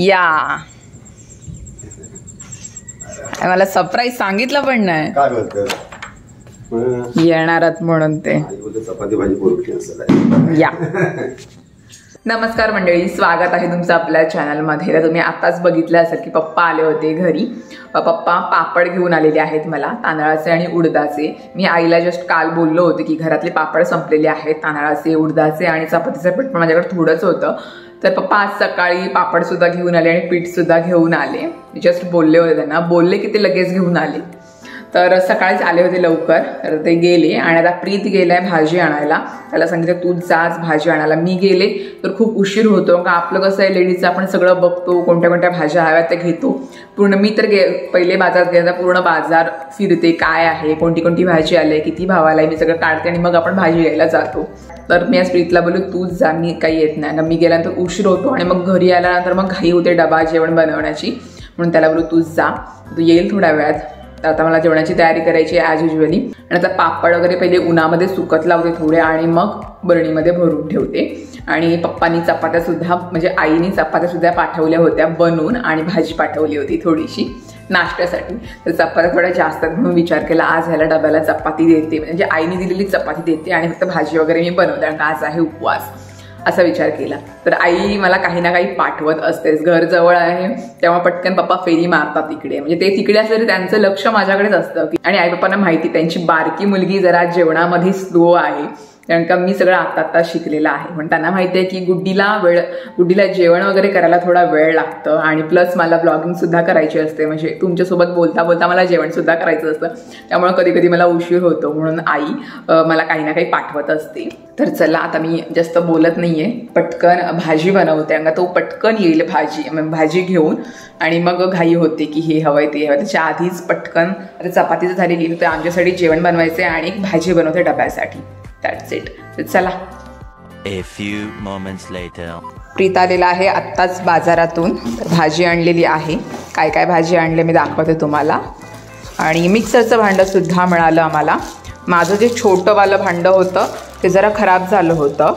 या मला सरप्राईज सांगितलं पण नाही काय बोलतोय येणारच म्हणून ते चपाती भाजी पोरकी असेल या नमस्कार मंडळी, स्वागत आहे तुमचं आपल्या चॅनलमध्ये. तर तुम्ही आताच बघितलं असेल की पप्पा आले होते घरी. पप्पा पापड घेऊन आलेले आहेत मला, तांदळाचे आणि उडदाचे. मी आईला जस्ट काल बोललो होते की घरातले पापड संपलेले आहेत, तांदळाचे, उडदाचे आणि चपातीचं पीठ पण माझ्याकडे थोडंच होतं. तर पप्पा आज सकाळी पापड सुद्धा घेऊन आले आणि पीठ सुद्धा घेऊन आले. जस्ट बोलले होते त्यांना, बोलले की ते लगेच घेऊन आले. तर सकाळीच आले होते लवकर, तर ते गेले. आणि आता प्रीत गेलाय भाजी आणायला. त्याला सांगितलं तू जाच भाजी आणायला. मी गेले तर खूप उशीर होतो, का आपलं कसं आहे लेडीजचं, आपण सगळं बघतो, कोणत्या कोणत्या भाज्या हव्यात त्या घेतो. पूर्ण मी तर पहिले बाजारात गेला पूर्ण बाजार फिरते, काय आहे, कोणती कोणती भाजी आली, किती भावाला आहे, मी सगळं काढते आणि मग आपण भाजी घ्यायला जातो. तर मी आज प्रीतला बोलू तूच जा, मी काही येत नाही. मी गेल्यानंतर उशीर होतो आणि मग घरी आल्यानंतर मग घाई होते डबा जेवण बनवण्याची, म्हणून त्याला बोलू तूच जा, तू येईल थोड्या वेळात. तर आता मला जेवणाची तयारी करायची आहे ॲज युजली. आणि आता पापड वगैरे पहिले उन्हामध्ये सुकत लावते थोडे आणि मग बरणीमध्ये भरून ठेवते. आणि पप्पांनी चपात्या सुद्धा, म्हणजे आईनी चपात्या सुद्धा पाठवल्या होत्या बनवून, आणि भाजी पाठवली होती थोडीशी नाश्त्यासाठी. तर चपात्या थोड्या जास्त म्हणून विचार केला आज ह्याला डब्याला चपाती देते, म्हणजे आईने दिलेली चपाती देते आणि फक्त भाजी वगैरे मी बनवते, कारण आज आहे उपवास, असा विचार केला. तर आई मला काही ना काही पाठवत असतेच. घर जवळ आहे तेव्हा पटकन पप्पा फेरी मारतात तिकडे, म्हणजे ते तिकडे असले तरी त्यांचं लक्ष माझ्याकडेच असतं. आणि आई पप्पांना माहिती त्यांची बारकी मुलगी जरा जेवणामध्ये स्लो आहे, कारण का मी सगळं आता शिकलेलं आहे. पण त्यांना माहिती आहे की गुड्डीला जेवण वगैरे करायला थोडा वेळ लागतं, आणि प्लस मला ब्लॉगिंग सुद्धा करायची असते, म्हणजे तुमच्यासोबत बोलता बोलता मला जेवण सुद्धा करायचं असतं. त्यामुळे कधी कधी मला उशीर होतो, म्हणून आई मला काही ना काही पाठवत असते. तर चला आता मी जास्त बोलत नाहीये, पटकन भाजी बनवते. अंगा तो पटकन येईल भाजी घेऊन, आणि मग घाई होते की हे हवंय ते हवंय. त्याच्या आधीच पटकन आता चपातीचं झालेली होतं, आमच्यासाठी जेवण बनवायचं आणि एक भाजी बनवते डब्यासाठी. That's it. तर चला. A few moments later. प्रीत आलेला आहे आत्ताच बाजारातून, तर भाजी आणलेली आहे. काय काय भाजी आणले मी दाखवते तुम्हाला. आणि मिक्सरचं भांडं सुद्धा मिळालं आम्हाला. माझं जे छोटंवालं भांडं होतं ते जरा खराब झालं होतं,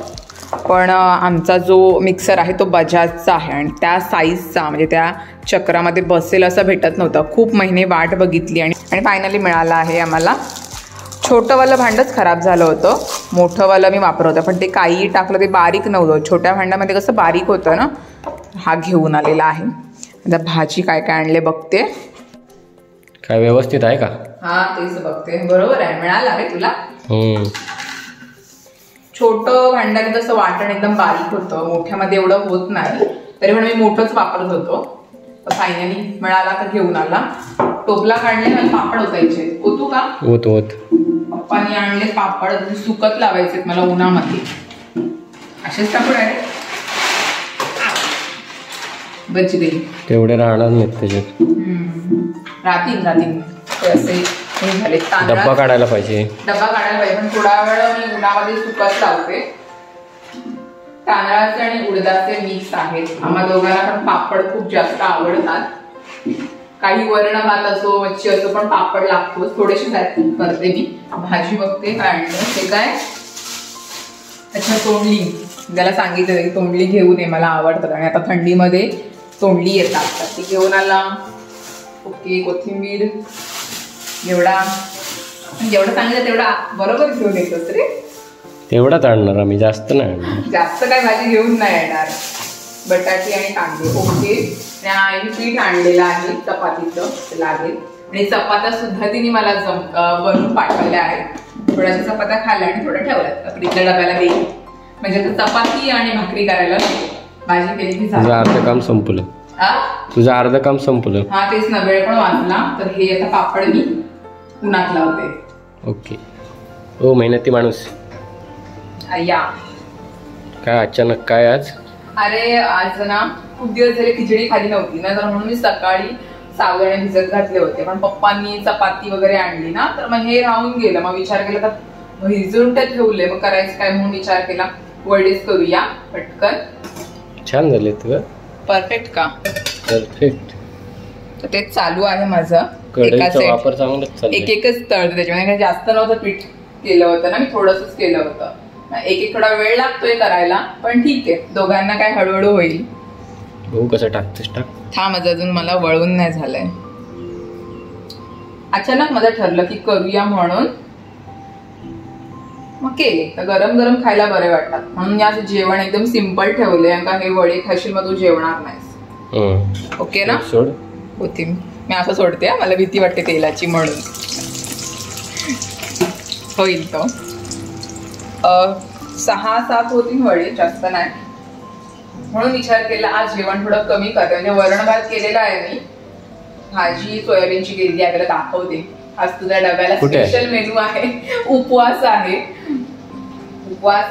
पण आमचा जो मिक्सर आहे तो बजाजचा आहे, आणि त्या साईजचा, म्हणजे त्या चक्रामध्ये बसेल असं भेटत नव्हतं. खूप महिने वाट बघितली आणि फायनली मिळालं आहे आम्हाला. छोटंवालं भांडंच खराब झालं होतं, मोठंवालं मी वापरत होतं, पण ते काही टाकलं ते बारीक नव्हतं. छोट्या भांड्यामध्ये कसं बारीक होतं ना, हा घेऊन आलेला आहे. आता भाजी काय काय आणले बघते. काय व्यवस्थित आहे का? हा तेच बघते. बरोबर आहे, मिळालं आहे तुला. छोटं भांड्याने कसं वाटण एकदम बारीक होतं, मोठ्यामध्ये एवढं होत नाही, तरी पण मी मोठंच वापरत होतो. तर फायनली मिळाला तर घेऊन आला. टोपला काढले, मला पापड होतायचे. होतो का? होत पप्पानी आणले पापड, सुकत लावायचे मला उन्हामध्ये. असेच पापड आहे बचले, तेवढे राहणार नाहीत त्याच्यात. राहतील ते असे हे झाले. डब्बा काढायला पाहिजे, पण थोडा वेळ मी उन्हामध्ये सुकत लावते. तांदळाचे आणि उडदाचे मिक्स आहेत. आम्हा दोघांना पण पापड खूप जास्त आवडतात. काही वरण भात असो, मच्छी असो, पण पापड लागतो. थोडेसे करते मी. भाजी बघते काय आणलं. ते काय, अच्छा तोंडली. त्याला सांगितलं की तोंडली घेऊन ये, मला आवडतात, आणि आता थंडीमध्ये तोंडली येतात, तर ती घेऊन आला. ओके, कोथिंबीर जेवढा सांगितलं तेवढा बरोबर घेऊन येतोस रे. तेवढाच आणणार आम्ही, जास्त नाही आणणार. जास्त काय भाजी घेऊन नाही येणार. बटाटे आणि कांदे. ओके. आणि पीठ आणलेलं आहे चपातीचं, लागेल. आणि चपात्या सुद्धा तिने मला बनवून पाठवल्या आहेत. थोड्याशा चपात्या खाल्ल्या आणि थोड्या ठेवल्यात, प्रीतल्या डब्याला देईल, म्हणजे चपाती आणि भाकरी करायला भाजी केली की तुझं अर्ध काम संपलं. हा तेच ना, वेळ पण वाचला. तर हे आता पापड मी उन्हात लावते. ओके. ओ मेहनती माणूस. या काय अचानक काय आज? अरे आज ना खूप दिवस झाले खिचडी खाली नव्हती ना, तर म्हणून मी सकाळी साबुदाणे भिजत घातले होते, पण पप्पांनी चपाती वगैरे आणली ना, तर मग हे राहून गेलं. मग विचार केला तर भिजून ते ठेवले, मग करायचं काय म्हणून विचार केला वडीच करूया पटकन. छान झाले तुझं. परफेक्ट का? परफेक्ट. तर तेच चालू आहे माझं. वापर चांगलाच चालू. एक एकच तळते त्याच्यामध्ये, जास्त नव्हतं पीठ केलं होतं ना मी, थोडंसंच केलं होतं. एक थोडा वेळ लागतोय करायला, पण ठीक आहे, दोघांना काय हळूहळू होईल. गहू कसं टाकतेस टाक. थांब अजून मला वळून नाही झालंय. अचानक माझं ठरलं की करूया म्हणून मग केले. तर गरम गरम खायला बरे वाटतात म्हणून या जेवण एकदम सिंपल ठेवले. का हे वडे खाशील मग तू जेवणार नाहीस. ओके ना. सोड होती मी असं सोडते. मला भीती वाटते तेलाची म्हणून. होईल तो 6-7 होतील वडे, जास्त नाही. म्हणून विचार केला आज जेवण थोडं कमी करते. म्हणजे वरण भात केलेला आहे मी, भाजी सोयाबीनची केलेली आहे. त्याला दाखवते. आज तुझ्या डब्याला स्पेशल मेनू आहे. उपवास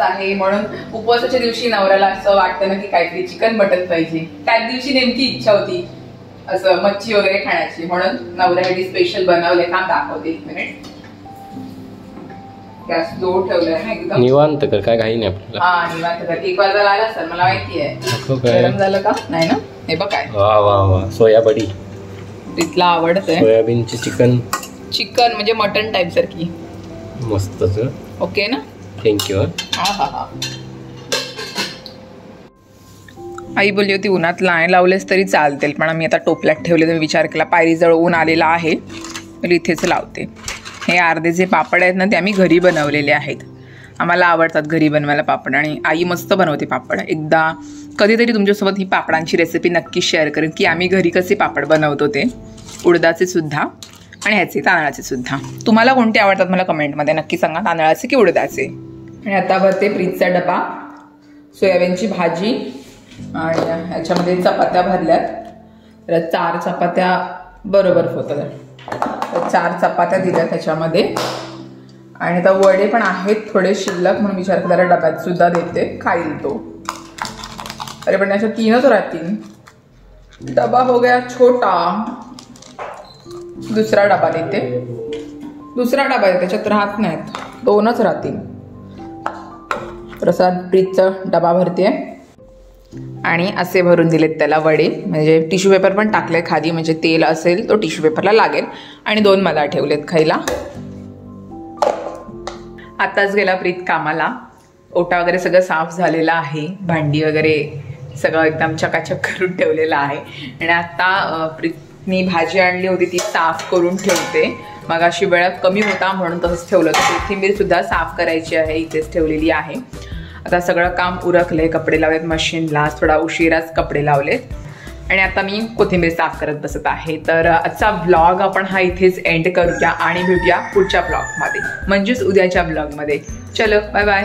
आहे म्हणून उपवासाच्या दिवशी नवऱ्याला असं वाटतं ना की काहीतरी चिकन मटन पाहिजे. त्याच दिवशी नेमकी इच्छा होती असं मच्छी वगैरे खाण्याची, म्हणून नवऱ्यासाठी स्पेशल बनवले. काम दाखवते 1 मिनिट. गॅस लो ठेवलाय ना एकदम निवांत कर, काय काही नाही आपल्याला. हा निवांत कर. 1 वाजता आला सर मला माहिती आहे. गरम झालं का नाही ना. हे बघ काय वा वा वा सोयाबडी तिथला आवडतंय. सोयाबीनची चिकन म्हणजे मटन टाईप सारखी मस्तच. ओके ना. थँक्यू. हा आई बोलली होती उन्हात नाही लावलेस तरी चालतील, पण आम्ही आता टोपल्यात ठेवले. तर विचार केला पायरीजवळ ऊन आलेला आहे तर इथेच लावते. हे अर्धे जे पापड आहेत ना ते आम्ही घरी बनवलेले आहेत. आम्हाला आवडतात घरी बनवायला पापड आणि आई मस्त बनवते पापड. एकदा कधीतरी तुमच्यासोबत ही पापडांची रेसिपी नक्की शेअर करेन की आम्ही घरी कसे पापड बनवतो ते, उडदाचे सुद्धा आणि ह्याचे तांदळाचे सुद्धा. तुम्हाला कोणते आवडतात मला कमेंटमध्ये नक्की सांगा, तांदळाचे की उडदाचे. आणि आता भरते फ्रीजचा डबा. सोयाबीनची भाजी आणि ह्याच्यामध्ये चपात्या भरल्यात. तर 4 चपात्या बरोबर होतात. 4 चपात्या दिल्या त्याच्यामध्ये. आणि आता वडे पण आहेत थोडे शिल्लक म्हणून विचार केला डब्यात सुद्धा देते, खाईल तो. अरे पण त्याच्या 3च राहतील. डबा हो गया छोटा. दुसरा डबा देते. दुसरा डबा आहे त्याच्यात राहत नाहीत, 2च राहतील. प्रसाद फ्रीजचा डबा भरते आणि असे भरून दिलेत त्याला वडे. म्हणजे टिश्यू पेपर पण टाकले खाली, म्हणजे तेल असेल तो टिश्यू पेपरला लागेल. आणि 2 मला ठेवलेत खायला. आताच गेला प्रीत कामाला. ओटा वगैरे सगळं साफ झालेला आहे. भांडी वगैरे सगळं एकदम चकाचक करून ठेवलेलं आहे. आणि आता प्रीतनी भाजी आणली होती ती साफ करून ठेवते. मग अशी वेळ कमी होता म्हणून तसंच ठेवलं होतं. कोथिंबीर सुद्धा साफ करायची आहे, इथेच ठेवलेली आहे. आता सगळं काम उरकले. कपडे लावलेत मशीनला, थोडा उशिराच कपडे लावलेत. आणि आता मी कोथिंबीर साफ करत बसत आहे. तर आजचा ब्लॉग आपण हा इथेच एंड करूया आणि भेटूया पुढच्या ब्लॉगमध्ये, म्हणजेच उद्याच्या ब्लॉगमध्ये. चलो बाय बाय.